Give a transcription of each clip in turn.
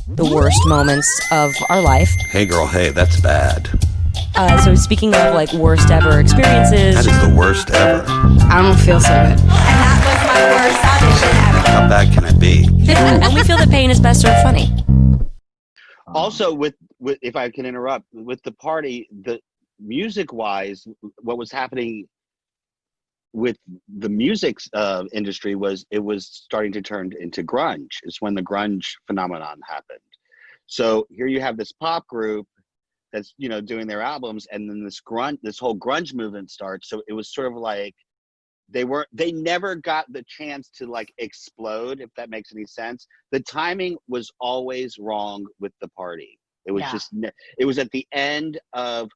the worst moments of our life. Hey girl, hey, that's bad. So speaking of like worst ever experiences. That is the worst ever. I don't feel so good. And that was my worst audition ever. How bad can it be? And we feel that pain is best served funny. Also, with if I can interrupt, with the party, the music-wise, what was happening with the music industry was it was starting to turn into grunge. It's when the grunge phenomenon happened. So here you have this pop group that's, you know, doing their albums, and then this whole grunge movement starts. So it was sort of like they never got the chance to like explode, if that makes any sense. The timing was always wrong with the party. It was it was at the end of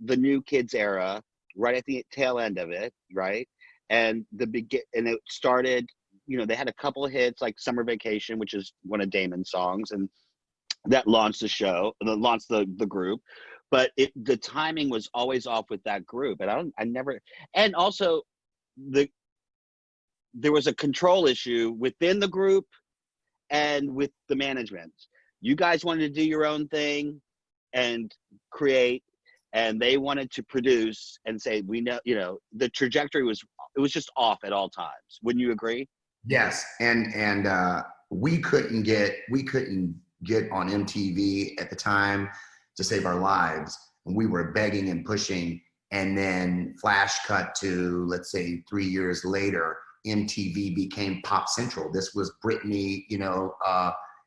the New Kids era, right at the tail end of it, right? And and it started, you know, they had a couple of hits like Summer Vacation, which is one of Damon's songs, and that launched the show, launched the group. But the timing was always off with that group. And and also there was a control issue within the group and with the management. You guys wanted to do your own thing and create, and they wanted to produce and say, we know, you know, the trajectory was just off at all times. Wouldn't you agree? Yes, and we couldn't get on MTV at the time to save our lives, and we were begging and pushing. And then flash cut to, let's say, 3 years later, MTV became Pop Central. This was Britney, you know,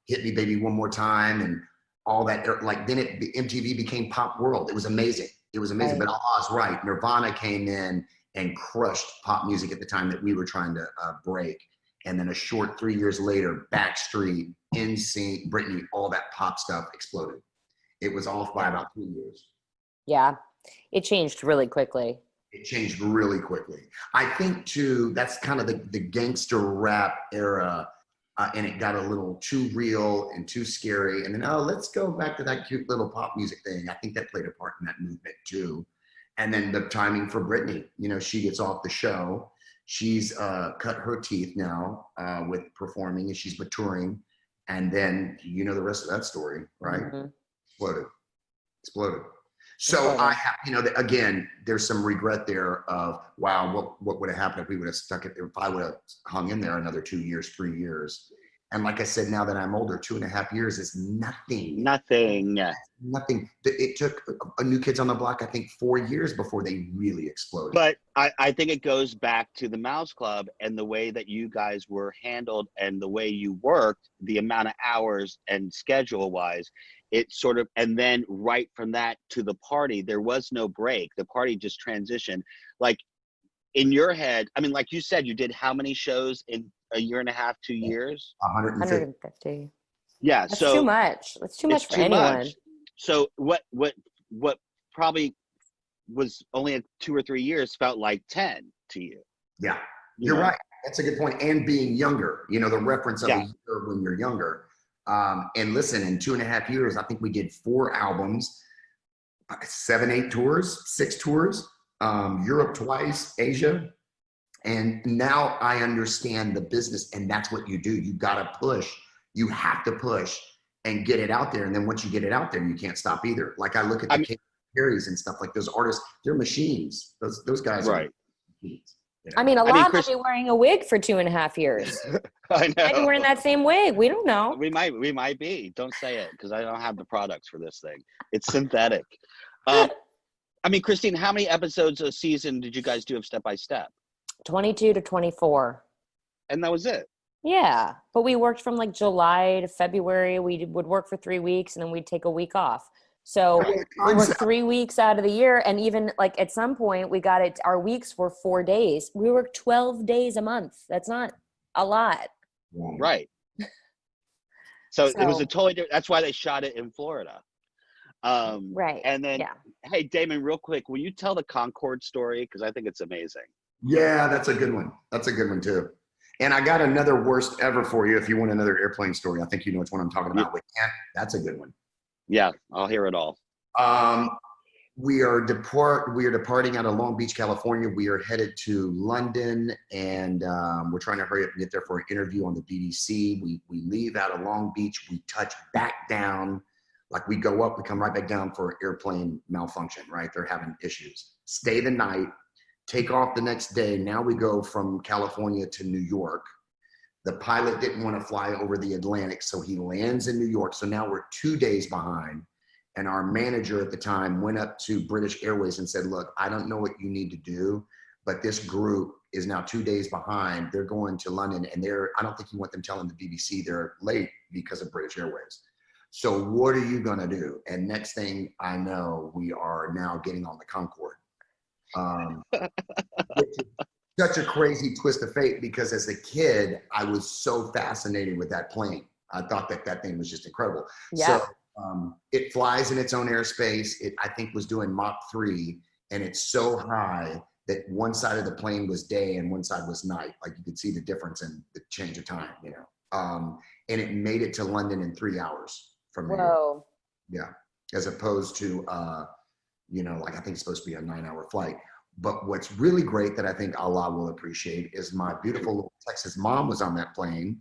Hit Me Baby One More Time, and all that. Like then MTV became Pop World. It was amazing. It was amazing. Right. But Allah's right. Nirvana came in and crushed pop music at the time that we were trying to break. And then a short 3 years later, Backstreet, NSYNC, Britney, all that pop stuff exploded. It was off by about 2 years. Yeah, it changed really quickly. It changed really quickly. I think too, that's kind of the gangster rap era, and it got a little too real and too scary. And then, let's go back to that cute little pop music thing. I think that played a part in that movement too. And then the timing for Britney, you know, she gets off the show. She's cut her teeth now with performing, and she's maturing. And then you know the rest of that story, right? Mm-hmm. Exploded. So I have, you know, again, there's some regret there of, wow, what would have happened if we would have stuck it, if I would have hung in there another 2 years, 3 years. And like I said, now that I'm older, 2.5 years is nothing. Nothing. Nothing. It took a New Kids on the Block, I think, 4 years before they really exploded. But I think it goes back to the Mouse Club and the way that you guys were handled and the way you worked, the amount of hours and schedule-wise. It sort of, and then right from that to the party, there was no break. The party just transitioned. Like in your head, I mean, like you said, you did how many shows in a year and a half, 2 years? 150. Yeah. That's so too much. That's too much for anyone. Much. So what probably was only 2 or 3 years felt like 10 to you. Yeah, you're right. That's a good point. And being younger, you know, the reference of a year when you're younger. And listen, in 2.5 years, I think we did 4 albums, 7, 8 tours, 6 tours, Europe twice, Asia. And now I understand the business, and that's what you do. You gotta push. You have to push and get it out there. And then once you get it out there, you can't stop either. Like I look at the Katy Perry's and stuff, like those artists, they're machines. Those guys are machines. You know? I mean, might be wearing a wig for 2.5 years. I know. Might be wearing that same wig. We don't know. We might be. Don't say it, because I don't have the products for this thing. It's synthetic. I mean, Christine, how many episodes a season did you guys do of Step by Step? 22 to 24. And that was it? Yeah. But we worked from like July to February. We would work for 3 weeks and then we'd take a week off. So we worked 3 weeks out of the year. And even like at some point we got it, our weeks were 4 days. We worked 12 days a month. That's not a lot. Right. So it was a totally different, that's why they shot it in Florida. Right. And then, hey, Damon, real quick, will you tell the Concorde story? Because I think it's amazing. Yeah, that's a good one. That's a good one too. And I got another worst ever for you if you want another airplane story. I think you know which one I'm talking about. That's a good one. Yeah, I'll hear it all. We are departing out of Long Beach, California. We are headed to London, and we're trying to hurry up and get there for an interview on the BBC. We leave out of Long Beach. We touch back down. Like we go up, we come right back down for airplane malfunction, right? They're having issues. Stay the night, take off the next day. Now we go from California to New York. The pilot didn't want to fly over the Atlantic, so he lands in New York. So now we're 2 days behind. And our manager at the time went up to British Airways and said, look, I don't know what you need to do, but this group is now 2 days behind. They're going to London, and I don't think you want them telling the BBC they're late because of British Airways. So what are you going to do? And next thing I know, we are now getting on the Concorde. Which is such a crazy twist of fate, because as a kid, I was so fascinated with that plane. I thought that thing was just incredible. Yeah. So it flies in its own airspace. It, I think, was doing Mach 3, and it's so high that one side of the plane was day and one side was night. Like you could see the difference in the change of time, you know. And it made it to London in 3 hours from New York. Whoa. Yeah, as opposed to, you know, like I think it's supposed to be a 9-hour flight. But what's really great that I think Allah will appreciate is my beautiful little Texas mom was on that plane.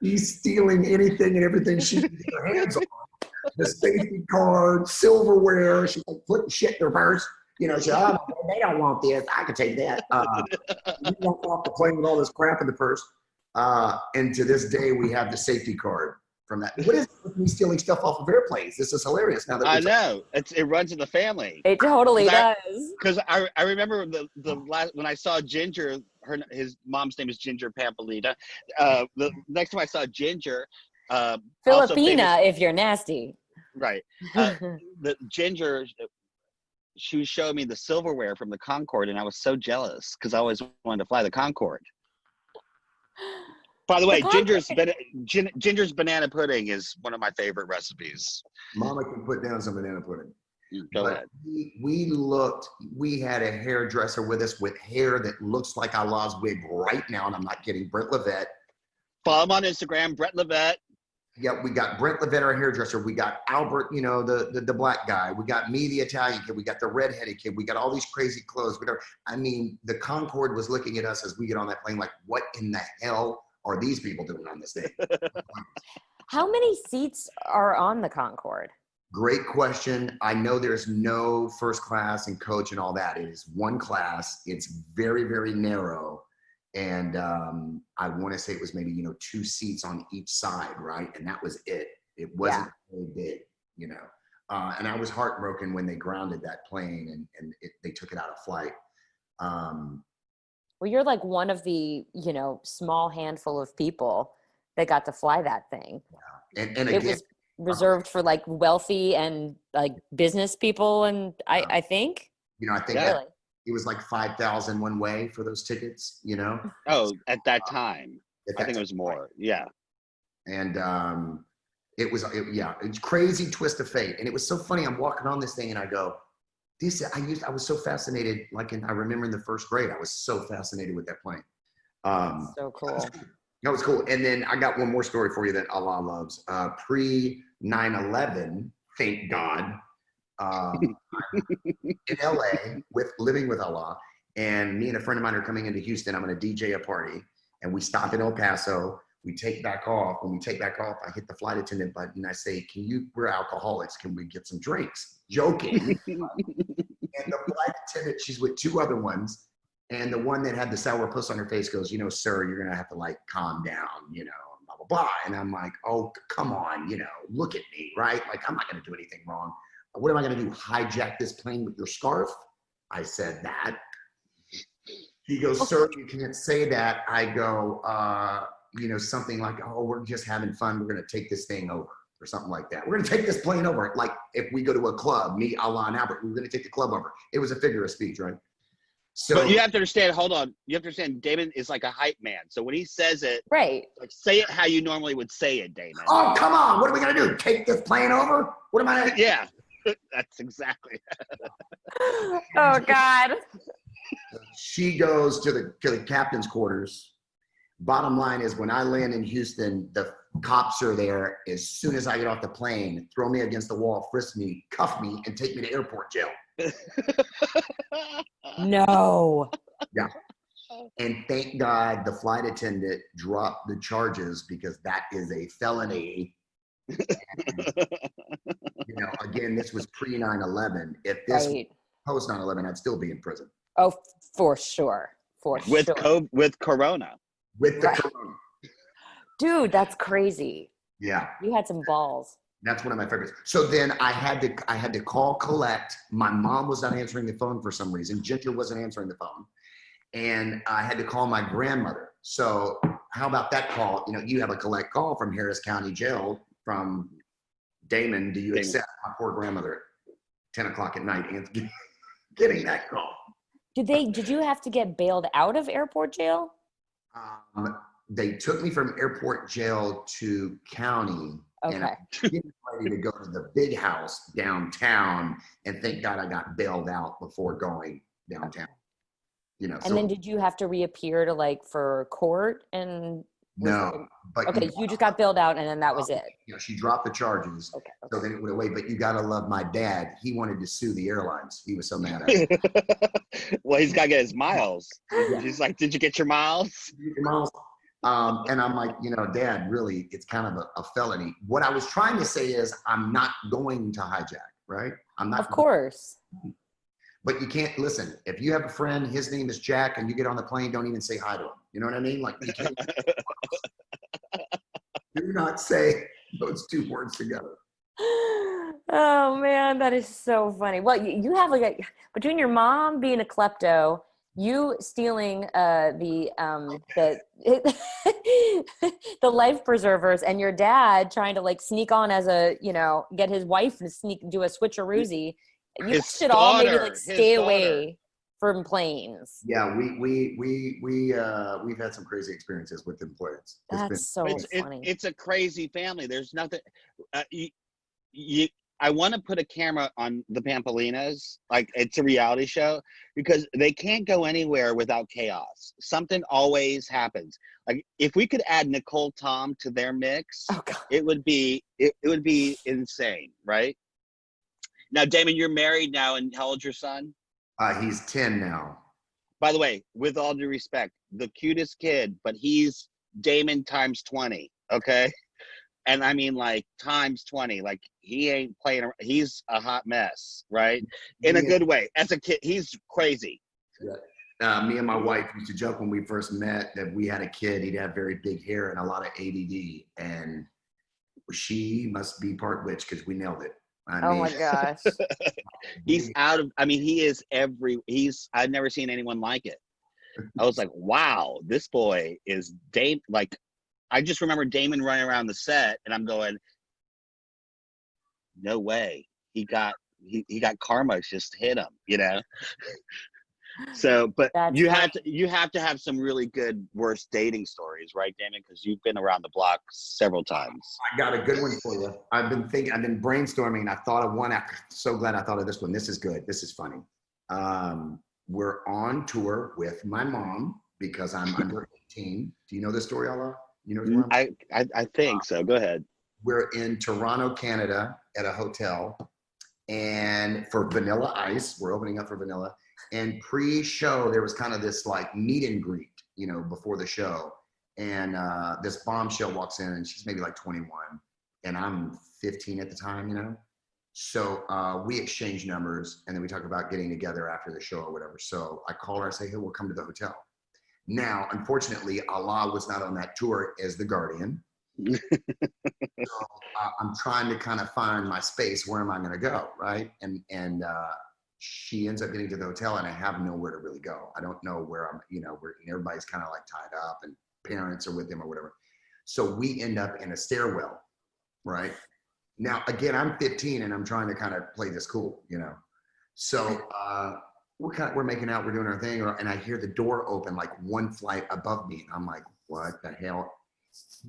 He's stealing anything and everything she can get her hands on. The safety card, silverware. She's like putting shit in her purse. You know, she's like, oh, they don't want this. I can take that. You walk off the plane with all this crap in the purse. And to this day, we have the safety card from that. What is it with me stealing stuff off of airplanes? This is hilarious. Now that I know it runs in the family. It totally does. Because I remember the last when I saw Ginger, his mom's name is Ginger Pampolina. The next time I saw Ginger, Filipina, if you're nasty. Right. The Ginger, she was showing me the silverware from the Concorde, and I was so jealous because I always wanted to fly the Concorde. By the way, Ginger's banana pudding is one of my favorite recipes. Mama can put down some banana pudding. Go ahead. We had a hairdresser with us with hair that looks like Allah's wig right now, and I'm not kidding. Brent Levette. Follow him on Instagram, Brent Levette. Yeah, we got Brent Levette, our hairdresser. We got Albert, you know, the black guy. We got me, the Italian kid. We got the redheaded kid. We got all these crazy clothes. I mean, the Concorde was looking at us as we get on that plane like, what in the hell are these people doing on this thing? How many seats are on the Concorde? Great question. I know there's no first class and coach and all that. It is one class. It's very, very narrow. And I want to say it was maybe, you know, 2 seats on each side, right? And that was it. It wasn't very big, you know. And I was heartbroken when they grounded that plane and they took it out of flight. Well, you're like one of the, you know, small handful of people that got to fly that thing. Yeah. And it again, was reserved for like wealthy and like business people. And I think, you know, I think really. It was like 5,000 one way for those tickets, you know? Oh, at that time. I think it was more. Yeah. And it's crazy twist of fate. And it was so funny. I'm walking on this thing and I go, I was so fascinated. Like I remember in the first grade, I was so fascinated with that plane. So cool. That was cool. And then I got one more story for you that Allah loves. Pre 9/11, thank God, in LA living with Allah, and me and a friend of mine are coming into Houston. I'm going to DJ a party, and we stop in El Paso. We take back off. When we take back off, I hit the flight attendant button. I say, we're alcoholics. Can we get some drinks? Joking. And the flight attendant, she's with 2 other ones. And the one that had the sour puss on her face goes, you know, sir, you're going to have to like calm down, you know, blah, blah, blah. And I'm like, oh, come on, you know, look at me, right? Like, I'm not going to do anything wrong. What am I going to do? Hijack this plane with your scarf? I said that. He goes, sir, you can't say that. I go, you know, something like, oh, we're just having fun. We're going to take this thing over or something like that. We're going to take this plane over. Like if we go to a club, me, Allah, and Albert, we're going to take the club over. It was a figure of speech, right? So, but you have to understand, hold on. You have to understand Damon is like a hype man. So when he says it, right, like say it how you normally would say it, Damon. Oh, come on. What are we going to do? Take this plane over? What am I? Yeah, that's exactly. Oh, God. She goes to the captain's quarters. Bottom line is when I land in Houston, the cops are there as soon as I get off the plane, throw me against the wall, frisk me, cuff me, and take me to airport jail. No. Yeah. And thank God the flight attendant dropped the charges because that is a felony. And, again, this was pre 9/11. If this was post 9/11, I'd still be in prison. Oh, for sure. With Corona. With the corona. Dude, that's crazy. Yeah. You had some balls. That's one of my favorites. So then I had to call collect. My mom was not answering the phone for some reason. Ginger wasn't answering the phone. And I had to call my grandmother. So how about that call? You have a collect call from Harris County Jail from Damon. Do you accept? My poor grandmother at 10 o'clock at night getting that call. Did you have to get bailed out of airport jail? They took me from airport jail to county. Okay. And I was getting ready to go to the big house downtown, and thank God I got bailed out before going downtown. And then did you have to reappear to for court and? No, but okay, you just got bailed out, and then that was it. She dropped the charges. Okay. So then it went away. But you gotta love my dad. He wanted to sue the airlines. He was so mad at it. Well, he's got to get his miles. He's like, "Did you get your miles?" And I'm like, Dad, really, it's kind of a felony. What I was trying to say is, I'm not going to hijack, right? I'm not. Of course. But you can't listen. If you have a friend, his name is Jack, and you get on the plane, don't even say hi to him. You know what I mean? You can't. Do not say those two words together. Oh man, that is so funny. Well, you have between your mom being a klepto, you stealing the the life preservers, and your dad trying to sneak on as get his wife to do a switcheroozy. You should all maybe stay away from planes. Yeah, we've had some crazy experiences with employees. That's so funny. It's a crazy family. There's nothing. I want to put a camera on the Pampolinas, it's a reality show, because they can't go anywhere without chaos. Something always happens. If we could add Nicole Tom to their mix, it would be insane, right? Now, Damon, you're married now, and how old's your son? He's 10 now. By the way, with all due respect, the cutest kid, but he's Damon times 20, okay? And I mean, times 20. He ain't playing around. He's a hot mess, right? In a good way. As a kid, he's crazy. Yeah. Me and my wife used to joke when we first met that we had a kid. He'd have very big hair and a lot of ADD. And she must be part witch because we nailed it. Oh my gosh. I've never seen anyone like it. I was like, wow, this boy is Damon. I just remember Damon running around the set, and I'm going, no way. He got karma just hit him, So, but you have to have some really good worst dating stories, right, Damon? Because you've been around the block several times. I got a good one for you. I've been brainstorming, and I thought of one. I'm so glad I thought of this one. This is good. This is funny. We're on tour with my mom because I'm under 18. Do you know this story, Allah? You know, I think so. Go ahead. We're in Toronto, Canada, at a hotel, and for Vanilla Ice, we're opening up for Vanilla. And pre-show, there was kind of this meet and greet, before the show. And this bombshell walks in, and she's maybe 21, and I'm 15 at the time, So we exchange numbers, and then we talk about getting together after the show or whatever. So I call her, I say, hey, we'll come to the hotel. Now, unfortunately, Allah was not on that tour as the guardian. So I'm trying to kind of find my space. Where am I going to go, right? And she ends up getting to the hotel, and I have nowhere to really go. I don't know where I'm, where everybody's kind of tied up, and parents are with them or whatever. So we end up in a stairwell, right? Now, again, I'm 15, and I'm trying to kind of play this cool, So we're making out, we're doing our thing, and I hear the door open one flight above me, and I'm like, what the hell?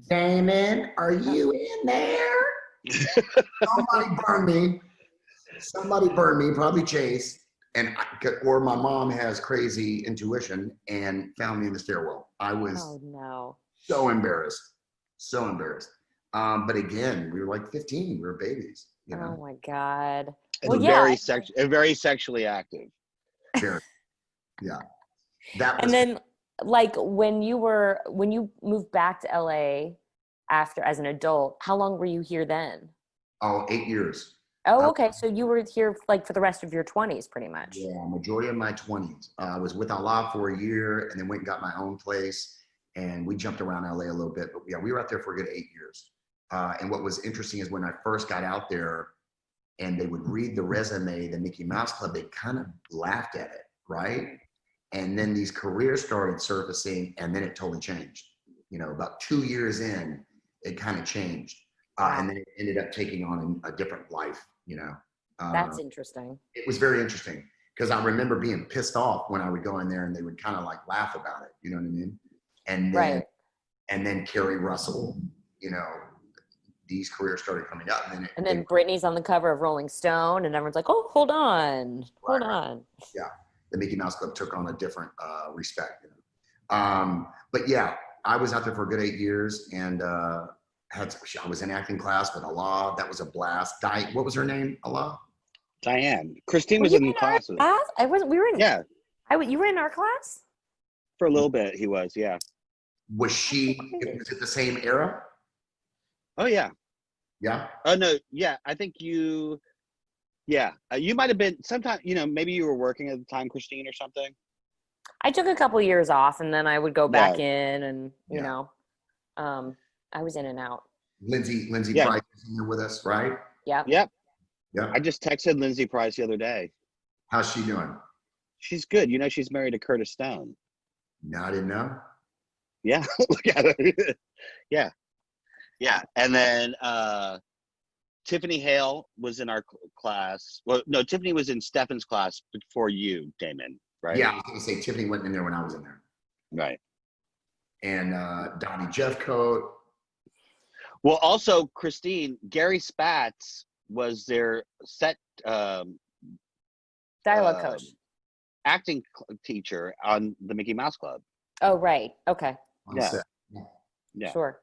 Damon, are you in there? Somebody burned me, probably Chase. or my mom has crazy intuition and found me in the stairwell. I was Oh no. so embarrassed, so embarrassed. But again, we were like 15, we were babies, you know. Oh my God. And Well, yeah. very sexually active. Very, yeah. That was And then like when you moved back to LA after as an adult, how long were you here then? 8 years. Oh, okay. So you were here like for the rest of your 20s pretty much. Yeah, majority of my 20s. I was with Allah for a year and then went and got my own place. And we jumped around LA a little bit, but yeah, we were out there for a good 8 years. And what was interesting is when I first got out there and they would read the resume, the Mickey Mouse Club, they kind of laughed at it, right? And then these careers started surfacing and then it totally changed. You know, about 2 years in, it kind of changed. And then it ended up taking on a different life, you know. That's interesting. It was very interesting because I remember being pissed off when I would go in there and they would kind of like laugh about it, you know what I mean? And then, Right. and then Kerry Russell, you know, these careers started coming up. And then Britney's on the cover of Rolling Stone and everyone's like, oh, hold on. Yeah, the Mickey Mouse Club took on a different respect. You know? But yeah, I was out there for a good 8 years and I was in acting class with Allah. That was a blast. What was her name? Allah? Diane. Christine Were was you in our classes. class? I wasn't. We were in. Yeah, You were in our class. for a little bit he was. Yeah. Was she? Was it the same era? Oh yeah. Yeah. Oh no. Yeah, I think you. Yeah, you might have been sometime. You know, maybe you were working at the time, Christine, or something. I took a couple years off, and then I would go back in, and you know, I was in and out. Lindsay Yeah. Price is here with us, right? Yeah. Yep. Yeah. I just texted Lindsay Price the other day. How's she doing? She's good. You know, she's married to Curtis Stone. No, I didn't know. Yeah. Look at her. Yeah. Yeah. And then Tiffany Hale was in our class. Well, no, Tiffany was in Stefan's class before you, Damon, right? Yeah, I was gonna say Tiffany went in there when I was in there. Right. And Donnie Jeffcoat. Well, also Christine, Gary Spatz was their set Dialogue coach. acting teacher on the Mickey Mouse Club. Oh, right. Okay. Yeah. Set. Yeah. Sure.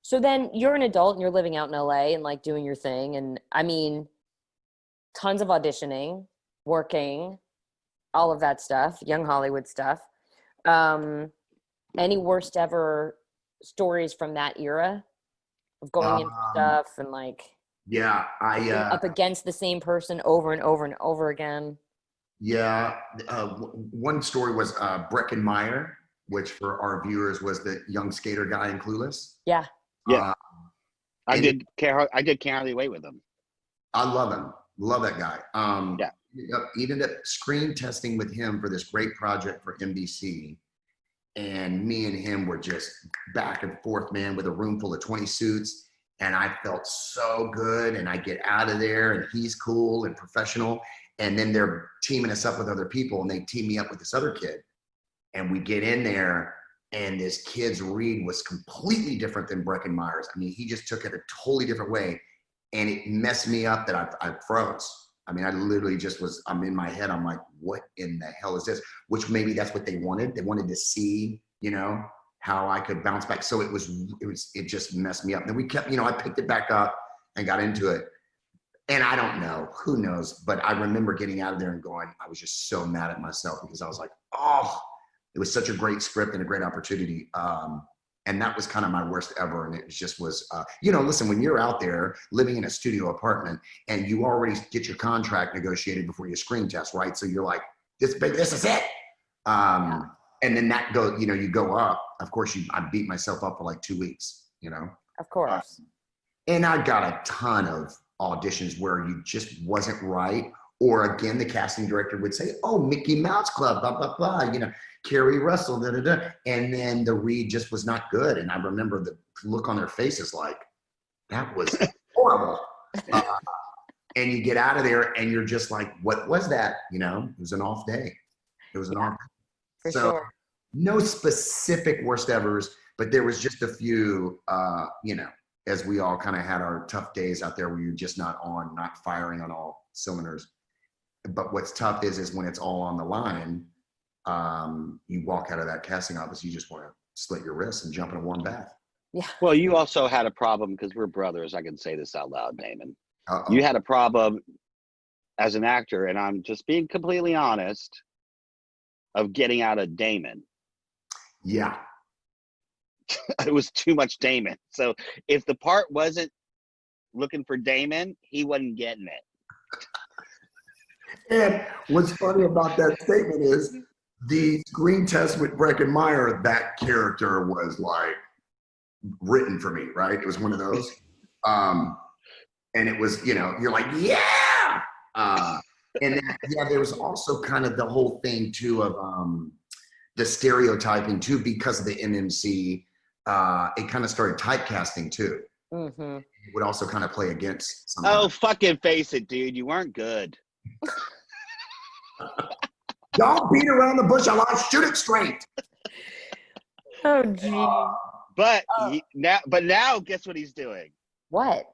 So then you're an adult and you're living out in LA and like doing your thing. And I mean, tons of auditioning, working, all of that stuff, young Hollywood stuff. Any worst ever stories from that era of going into stuff and like Yeah, up against the same person over and over and over again? Yeah, one story was Breckin Meyer, which for our viewers was the young skater guy in Clueless. Yeah. Yeah. I did Can't Hardly Wait with him. I love him. Love that guy. Yeah. Ended up screen testing with him for this great project for NBC. And me and him were just back and forth, man, with a room full of 20 suits. And I felt so good. And I get out of there and he's cool and professional. And then they're teaming us up with other people and they team me up with this other kid. And we get in there and this kid's read was completely different than Breckin Meyer's. I mean, he just took it a totally different way. And it messed me up that I froze. I mean, I literally just I'm in my head. I'm like, what in the hell is this? Which maybe that's what they wanted. They wanted to see, you know, how I could bounce back. So it just messed me up. And we kept, you know, I picked it back up and got into it. And I don't know, who knows? But I remember getting out of there and going, I was just so mad at myself because I was like, oh, it was such a great script and a great opportunity. And that was kind of my worst ever. And it just was, you know, listen, when you're out there living in a studio apartment and you already get your contract negotiated before your screen test, right? So you're like, this is it. And then you go up. Of course, I beat myself up for like 2 weeks, you know? Of course. And I got a ton of auditions where you just wasn't right. Or again, the casting director would say, oh, Mickey Mouse Club, blah, blah, blah, you know, Kerry Russell, da, da, da. And then the read just was not good. And I remember the look on their faces like, that was horrible. And you get out of there and you're just like, what was that? You know, it was an off day. It was an off day. For So sure. no specific worst evers, but there was just a few, you know, as we all kind of had our tough days out there where you're just not firing on all cylinders. but what's tough is when it's all on the line, you walk out of that casting office, you just want to slit your wrists and jump in a warm bath. Yeah. Well, you also had a problem because we're brothers. I can say this out loud, Damon. Uh-oh. You had a problem as an actor, and I'm just being completely honest, of getting out of Damon. Yeah. It was too much Damon. So if the part wasn't looking for Damon, he wasn't getting it. And what's funny about that statement is the screen test with Breckenmeyer, that character was like written for me, right? It was one of those. And it was, you know, you're like, yeah. And then, yeah, there was also kind of the whole thing too of the stereotyping too, because of the MMC. It kind of started typecasting too. Mm-hmm. It would also kind of play against some. Oh, fucking face it, dude. You weren't good. Don't beat around the bush a lot. Shoot it straight. Oh, gee. But now, guess what he's doing? What?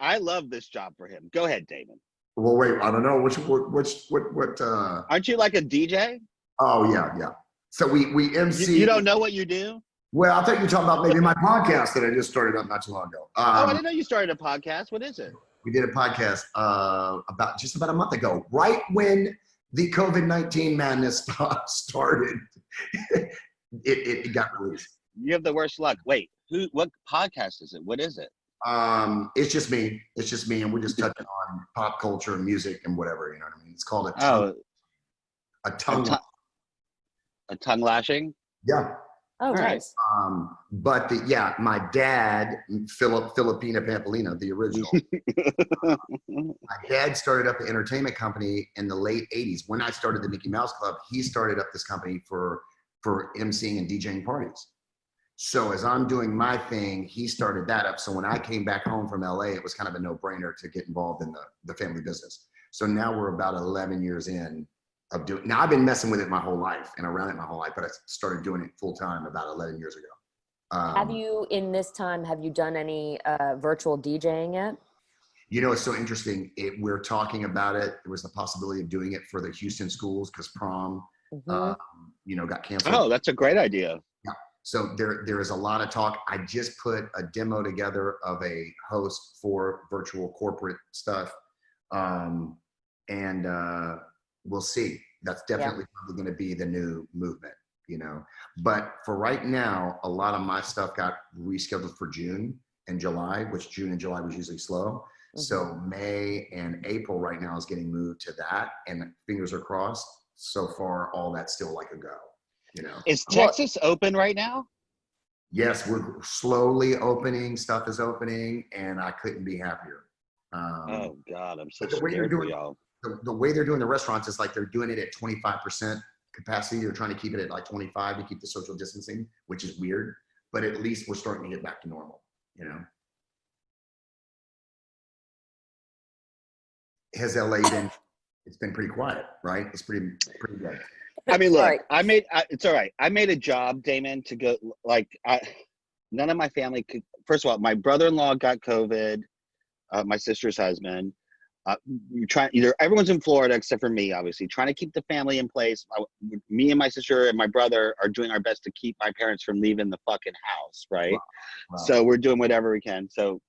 I love this job for him. Go ahead, Damon. Well, wait, I don't know what. Aren't you like a DJ? Oh yeah. So we MC. You don't know what you do? Well, I think you're talking about maybe my podcast that I just started up not too long ago. I didn't know you started a podcast. What is it? We did a podcast about a month ago, right when the COVID-19 madness started. it got released. You have the worst luck. Wait, what podcast is it? What is it? It's just me. It's just me, and we're just touching on pop culture and music and whatever. You know what I mean? It's called a tongue lashing. Yeah. Oh, nice. But my dad, Filipina Pampolina, the original. My dad started up an entertainment company in the late '80s. When I started the Mickey Mouse Club, he started up this company for emceeing and DJing parties. So as I'm doing my thing, he started that up. So when I came back home from LA, it was kind of a no-brainer to get involved in the family business. So now we're about 11 years in of doing. Now I've been messing with it my whole life and around it my whole life, but I started doing it full time about 11 years ago. Have you done any virtual DJing yet? You know, it's so interesting. We're talking about it. There was the possibility of doing it for the Houston schools because prom, got canceled. Oh, that's a great idea. Yeah. So there is a lot of talk. I just put a demo together of a host for virtual corporate stuff. We'll see. That's definitely probably going to be the new movement, you know. But for right now, a lot of my stuff got rescheduled for June and July, which June and July was usually slow. Mm-hmm. So May and April right now is getting moved to that, and fingers are crossed. So far, all that's still like a go, you know. Is Texas open right now? Yes, we're slowly opening. Stuff is opening, and I couldn't be happier. Oh God, I'm so scared for y'all. The way they're doing the restaurants is like they're doing it at 25% capacity. They're trying to keep it at like 25 to keep the social distancing, which is weird. But at least we're starting to get back to normal, you know. Has LA been? It's been pretty quiet, right? It's pretty good. I mean, look, it's all right. I made a job, Damon, to go, none of my family could, first of all, my brother-in-law got COVID, my sister's husband. Everyone's in Florida except for me, obviously, trying to keep the family in place. Me and my sister and my brother are doing our best to keep my parents from leaving the fucking house, right? Wow. So we're doing whatever we can. So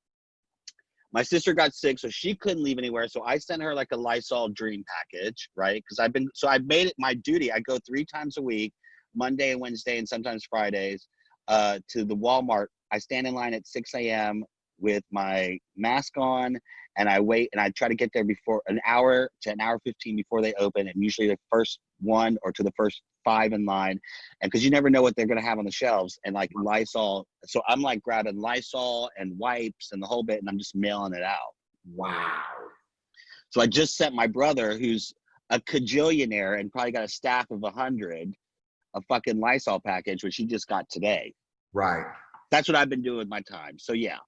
my sister got sick, so she couldn't leave anywhere. So I sent her like a Lysol Dream package, right? Because I've made it my duty. I go 3 times a week, Monday and Wednesday, and sometimes Fridays, to the Wal-Mart. I stand in line at 6 a.m. with my mask on, and I wait, and I try to get there before an hour to an hour 15 before they open, and usually the first one or to the first 5 in line, and because you never know what they're going to have on the shelves, and like Lysol, so I'm like grabbing Lysol and wipes and the whole bit, and I'm just mailing it out. Wow. So I just sent my brother, who's a cajillionaire and probably got a staff of 100, a fucking Lysol package, which he just got today. Right. That's what I've been doing with my time. So yeah.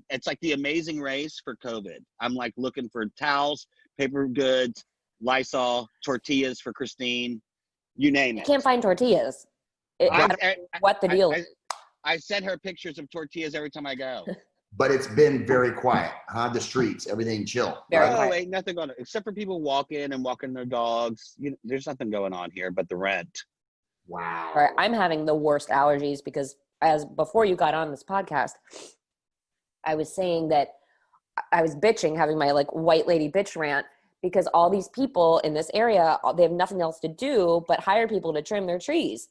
It's like the Amazing Race for COVID. I'm like looking for towels, paper goods, Lysol, tortillas for Christine, you name it. You can't find tortillas. What the deal? I send her pictures of tortillas every time I go. But it's been very quiet, huh? The streets, everything chill. Very right? quiet. Ain't nothing going on except for people walking and walking their dogs. There's nothing going on here but the rent. Wow. All right, I'm having the worst allergies because before you got on this podcast, I was saying that I was bitching, having my like white lady bitch rant, because all these people in this area, they have nothing else to do but hire people to trim their trees.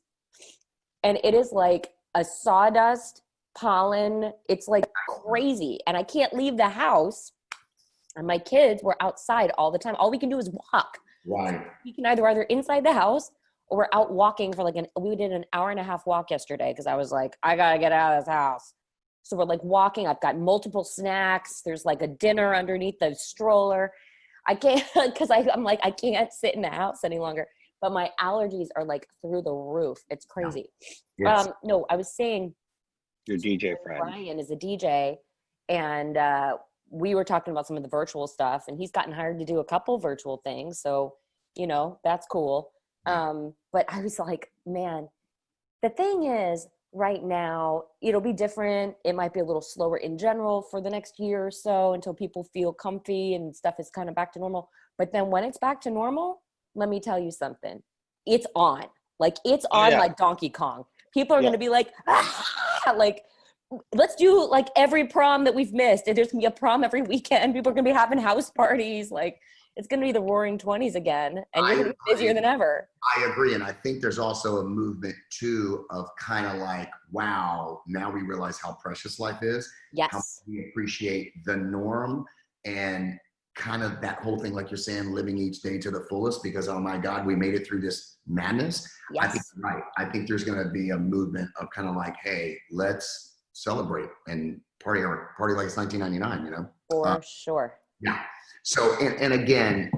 And it is like a sawdust, pollen, it's like crazy. And I can't leave the house. And my kids were outside all the time. All we can do is walk. Right. We can either inside the house or we're out walking for we did an 1.5 hour walk yesterday because I was like, I gotta get out of this house. So we're like walking. I've got multiple snacks. There's like a dinner underneath the stroller. I can't, because I'm like, I can't sit in the house any longer. But my allergies are like through the roof. It's crazy. Yes. No, I was saying, Your DJ friend. Brian is a DJ, and we were talking about some of the virtual stuff, and he's gotten hired to do a couple virtual things. So, that's cool. But I was like, man, the thing is, right now, it'll be different. It might be a little slower in general for the next year or so until people feel comfy and stuff is kind of back to normal. But then when it's back to normal, let me tell you something. It's on. Like, it's on like Donkey Kong. People are going to be like, like, let's do like every prom that we've missed. There's going to be a prom every weekend. People are going to be having house parties. Like, it's going to be the roaring 20s again. And you're going to be busier than ever. I agree. And I think there's also a movement too of kind of like, wow, now we realize how precious life is. Yes. How we appreciate the norm and kind of that whole thing, like you're saying, living each day to the fullest because, oh my God, we made it through this madness. Yes. I think you're right. I think there's going to be a movement of kind of like, hey, let's celebrate and party like it's 1999, For sure. Yeah. So, and again,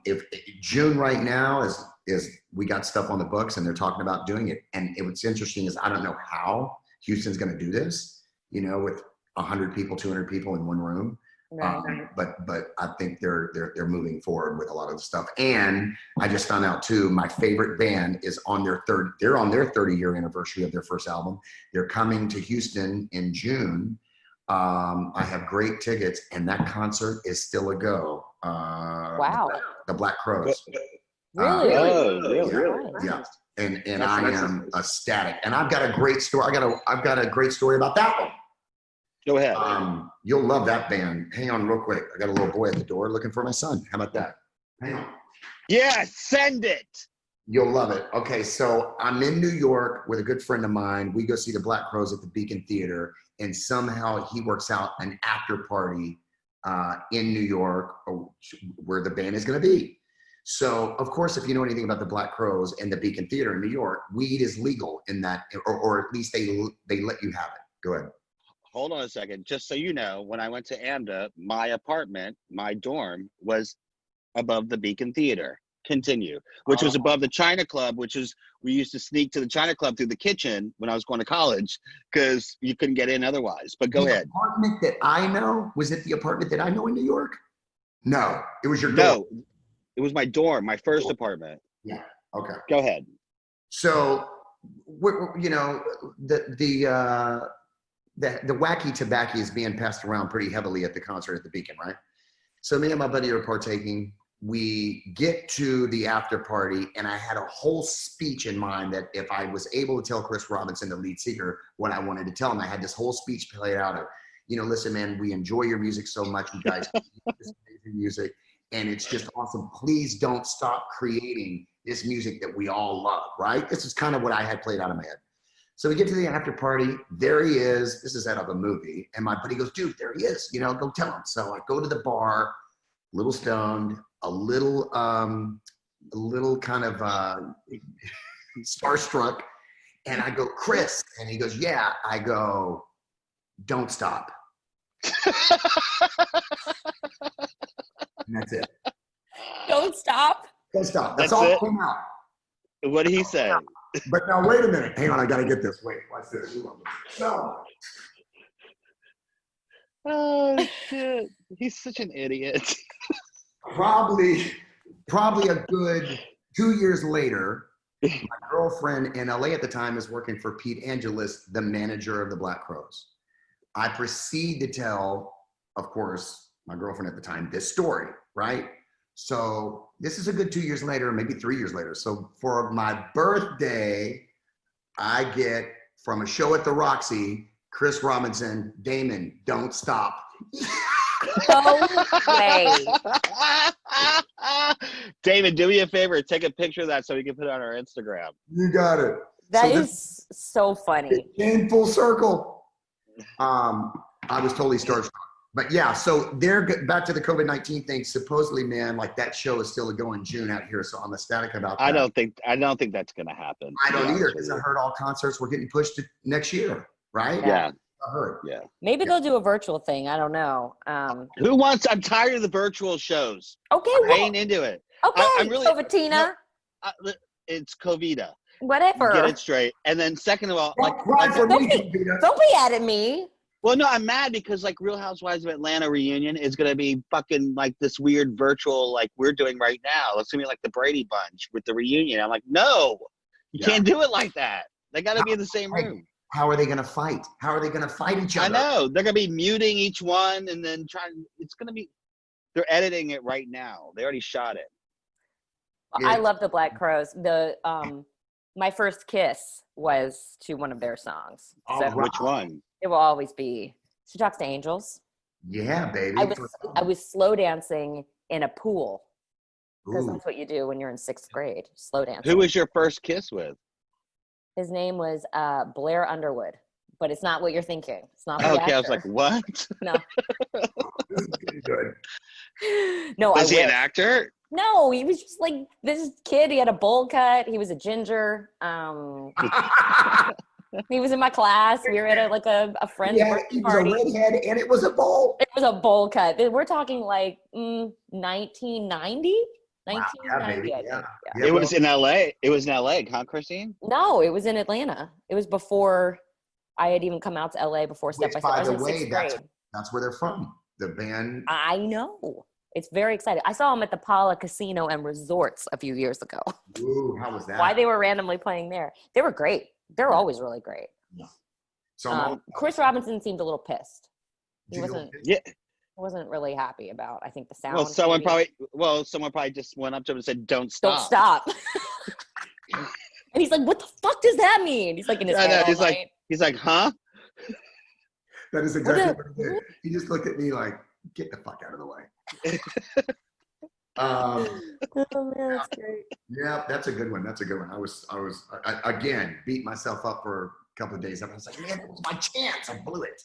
if June right now is we got stuff on the books and they're talking about doing it. And what's interesting is I don't know how Houston's going to do this, with 100 people, 200 people in one room. Right. But I think they're moving forward with a lot of the stuff. And I just found out too, my favorite band is they're on their 30-year anniversary of their first album. They're coming to Houston in June. I have great tickets, and that concert is still a go. Wow. The Black Crows. Really? Really? Yeah. And I am ecstatic. And I've got a great story. I've got a great story about that one. Go ahead. You'll love that band. Hang on real quick. I got a little boy at the door looking for my son. How about that? Hang on. Yeah, send it. You'll love it. Okay, so I'm in New York with a good friend of mine. We go see the Black Crows at the Beacon Theater, and somehow he works out an after party in New York where the band is going to be. So, of course, if you know anything about the Black Crows and the Beacon Theater in New York, weed is legal in that, or at least they let you have it. Go ahead. Hold on a second. Just so you know, when I went to AMDA, my apartment, my dorm, was above the Beacon Theater. Continue. Which was above the China Club, we used to sneak to the China Club through the kitchen when I was going to college because you couldn't get in otherwise. But go ahead. The apartment that I know, was it the apartment that I know in New York? No, it was your dorm. No, it was my dorm, my first apartment. Yeah, okay. Go ahead. So, the wacky tobacco is being passed around pretty heavily at the concert at the Beacon, right? So me and my buddy are partaking. We get to the after party, and I had a whole speech in mind that if I was able to tell Chris Robinson, the lead singer, what I wanted to tell him, I had this whole speech played out of, listen, man, we enjoy your music so much. You guys this amazing music, and it's just awesome. Please don't stop creating this music that we all love, right? This is kind of what I had played out of my head. So we get to the after party. There he is. This is out of a movie. And my buddy goes, dude, there he is. Go tell him. So I go to the bar, a little stoned, a little kind of starstruck. And I go, Chris. And he goes, yeah. I go, don't stop. And that's it. Don't stop. Don't stop. That's That's all it? that came out. What did he say? But now, wait a minute. Hang on. I got to get this. Wait, watch this. No. Oh, shit. He's such an idiot. Probably a good 2 years later, my girlfriend in LA at the time is working for Pete Angelis, the manager of the Black Crows. I proceed to tell, of course, my girlfriend at the time, this story, right? So this is a good 2 years later, maybe 3 years later. So for my birthday, I get from a show at the Roxy, Chris Robinson, Damon, don't stop. No way. David, do me a favor. Take a picture of that so we can put it on our Instagram. You got it. That So is so funny. it came full circle. I was totally starstruck. But yeah, so back to the COVID-19 thing. Supposedly, man, like that show is still going June out here, so I'm ecstatic about that. I don't think that's gonna happen. I don't either, because I heard all concerts were getting pushed to next year, right? Yeah. I heard. Yeah. Maybe they'll do a virtual thing. I don't know. I'm tired of the virtual shows. Okay, I well, ainbe into it. okay, I'm really- Covatina, It's Covita. whatever. Get it straight. And then second of all, Don't cry for me, Don't Peter. Don't be mad at me. well, no, I'm mad because like Real Housewives of Atlanta reunion is gonna be fucking like this weird virtual like we're doing right now. It's gonna be like the Brady Bunch with the reunion. I'm like, no, you can't do it like that. They gotta be in the same room. How are they going to fight? How are they going to fight each other? I know. They're gonna be muting each one and then it's gonna be they're editing it right now. They already shot it. Yeah. I love the Black Crowes. The my first kiss was to one of their songs. Oh, So wow. Which one? it will always be She Talks to Angels. Yeah, baby. I was slow dancing in a pool because Ooh. that's what you do when you're in 6th grade. Slow dancing. Who was your first kiss with? His name was Blair Underwood, but it's not what you're thinking. It's not. The Okay, I was actor. like, what? No, This is getting good. no. Was he an wish. actor? No, he was just like this kid. He had a bowl cut. He was a ginger. He was in my class. We were at a friend's Yeah, birthday he was a party. redhead and it was a bowl. It was a bowl cut. We're talking like 1990. Wow, yeah, 1990, baby, I think. yeah. Yeah. It was in LA. It was in LA, huh, Christine? No, it was in Atlanta. It was before I had even come out to LA before Step Which, by Step. I by was the in way, 6th grade. that's where they're from. The band. I know. It's very exciting. I saw them at the Paula Casino and Resorts a few years ago. Ooh, how was that? Why they were randomly playing there. They were great. They're always really great. So Chris Robinson seemed a little pissed. He did you go- wasn't Yeah. wasn't really happy about, I think, the sound. Well, someone maybe. probably just went up to him and said, "Don't stop." Don't stop. And he's like, what the fuck does that mean? He's like in his I head know, all he's like- night. He's like, "Huh?" That is exactly What what he did. He just looked at me like, get the fuck out of the way. Oh man, that's great. Yeah, that's a good one. That's a good one. I again beat myself up for a couple of days. I was like, man, that was my chance. I blew it.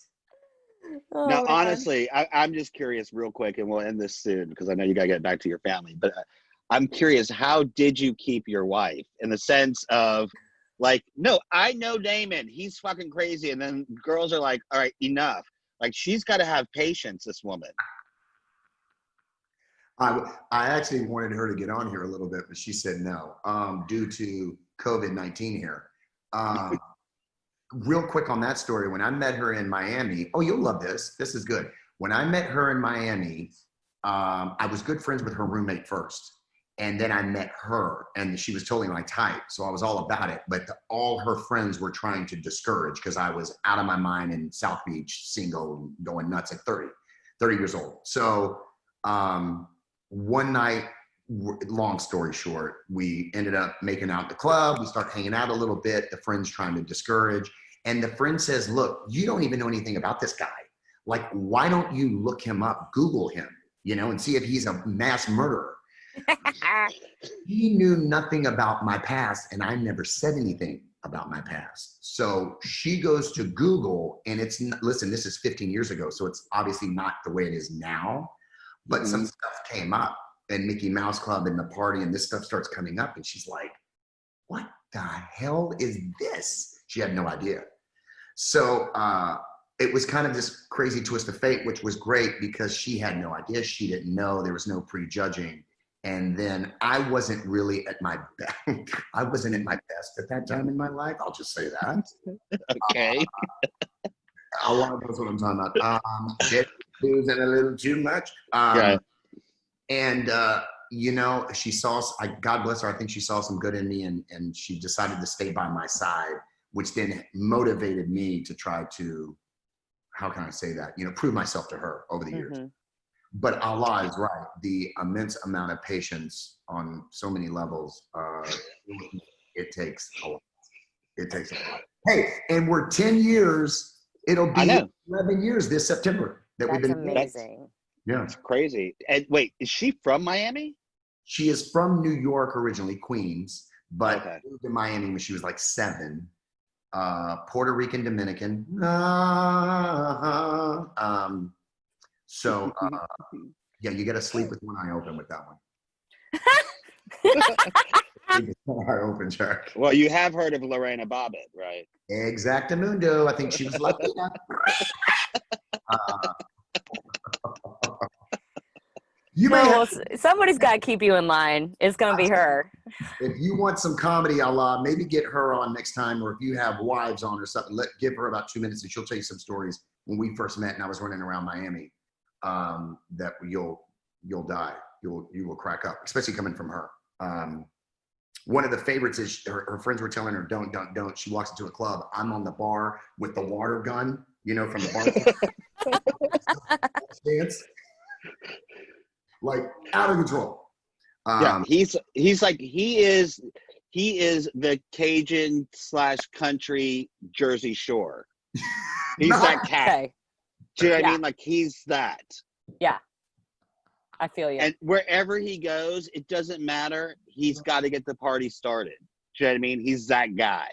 Oh, Now, man. honestly, I'm just curious, real quick, and we'll end this soon because I know you gotta get back to your family. But I'm curious, how did you keep your wife? In the sense of, like, no, I know Damon, he's fucking crazy, and then girls are like, all right, enough. Like, she's got to have patience. This woman. I actually wanted her to get on here a little bit, but she said no, due to COVID-19 here. Real quick on that story, when I met her in Miami, oh, you'll love this. This is good. When I met her in Miami, I was good friends with her roommate first. And then I met her and she was totally my type. So I was all about it. But all her friends were trying to discourage because I was out of my mind in South Beach, single, going nuts at 30 years old. So one night, long story short, we ended up making out at the club. We start hanging out a little bit. The friend's trying to discourage. And the friend says, look, you don't even know anything about this guy. Like, why don't you look him up, Google him, and see if he's a mass murderer. He knew nothing about my past, and I never said anything about my past. So she goes to Google, and listen, this is 15 years ago, so it's obviously not the way it is now, but some stuff came up, and Mickey Mouse Club and the party, and this stuff starts coming up, and she's like, what the hell is this? She had no idea. So it was kind of this crazy twist of fate, which was great because she had no idea. She didn't know. There was no prejudging. And then I wasn't really at my best. I wasn't at my best at that time in my life. I'll just say that. Okay. A lot of that's what I'm talking about. Losing a little too much. Yeah. And she saw. God bless her. I think she saw some good in me, and she decided to stay by my side, which then motivated me to try to how can I say that? Prove myself to her over the years. Mm-hmm. But Allah is right. The immense amount of patience on so many levels, it takes a lot. It takes a lot. Hey, and we're 10 years. It'll be 11 years this September that we've been. Amazing. Yeah. It's crazy. And wait, is she from Miami? She is from New York originally, Queens, but Okay. moved to Miami when she was like 7. Puerto Rican, Dominican. So yeah, you got to sleep with one eye open with that one. Sleep with one eye open, Jack. Well, you have heard of Lorena Bobbitt, right? Exactamundo. I think she was Latina. Somebody's got to keep you in line. It's going to be her. If you want some comedy, Allah, maybe get her on next time, or if you have wives on or something, give her about 2 minutes and she'll tell you some stories when we first met and I was running around Miami. That you'll die. You will crack up, especially coming from her. One of the favorites is her friends were telling her, don't. She walks into a club. I'm on the bar with the water gun, from the bar. Dance. Like out of control. Yeah, he's like, he is the Cajun / country Jersey Shore. He's that cat. Okay. Do you know what I mean? Like, he's that. Yeah. I feel you. And wherever he goes, it doesn't matter. He's got to get the party started. Do you know what I mean? He's that guy.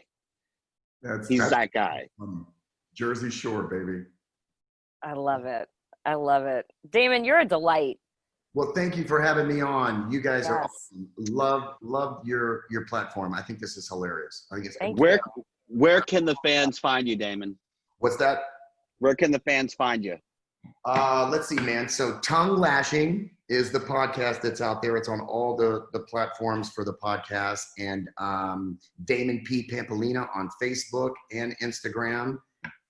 He's that guy. Jersey Shore, baby. I love it. I love it. Damon, you're a delight. Well, thank you for having me on. You guys are Yes. awesome. Love your platform. I think this is hilarious. I think it's Where can the fans find you, Damon? What's that? Where can the fans find you? Let's see, man. So Tongue Lashing is the podcast that's out there. It's on all the platforms for the podcast. And Damon P. Pampolina on Facebook and Instagram.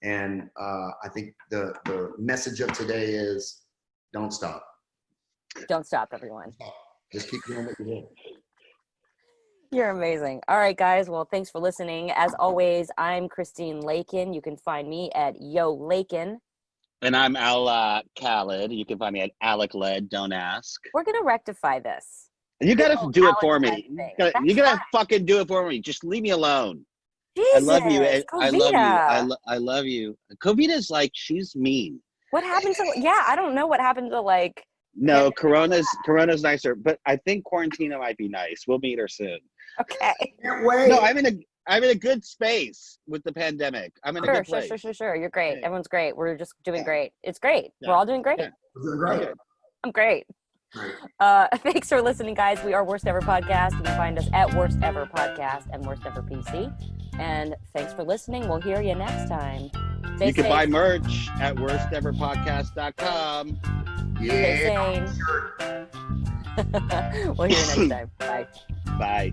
And I think the message of today is don't stop. Don't stop, everyone. Just keep doing what you're doing. You're amazing. All right, guys. Well, thanks for listening. As always, I'm Christine Lakin. You can find me at Yo Lakin. And I'm Alaa Khaled. You can find me at Alec Led. Don't ask. We're going to rectify this. You gotta do it for Alex me. Led thing. You gotta fucking do it for me. Just leave me alone. Jesus, I love you. I love you. Covita. I love you. Covita's like, she's mean. What happened to, I don't know what happened to like. No, Corona's nicer, but I think Quarantina might be nice. We'll meet her soon. Okay. Can't wait. No, I'm in a good space with the pandemic. I'm in a good place. Sure. You're great. Yeah. Everyone's great. We're just doing great. It's great. Yeah. We're all doing great. Yeah. We're doing great. I'm great. Great. Thanks for listening, guys. We are Worst Ever Podcast. You can find us at Worst Ever Podcast and Worst Ever PC. And thanks for listening. We'll hear you next time. You can buy merch at worsteverpodcast.com. Stay Yeah. sane. We'll hear you next time. Bye. Bye.